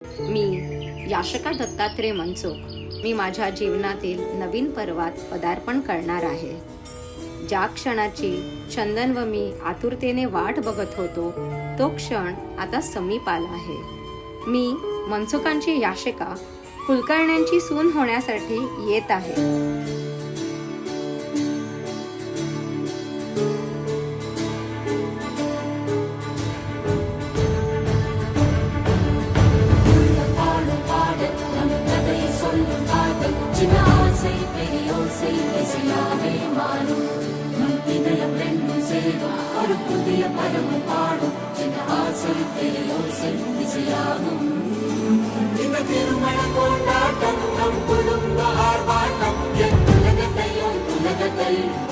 मी याशका दत्तात्रय मनसुख मी माझ्या जीवनातील नवीन पर्वात पदार्पण करणार आहे. ज्या क्षणाची चंदन व मी आतुरतेने वाट बघत होतो तो क्षण आता समीप आला आहे. मी मनसुखांची याशिका कुलकर्ण्यांची सून होण्यासाठी येत आहे. திருமண கொண்டாட்டம் நம் குடும்ப ஆர்ப்பாட்டம் என் உலகத்தையும் உலகத்தையும்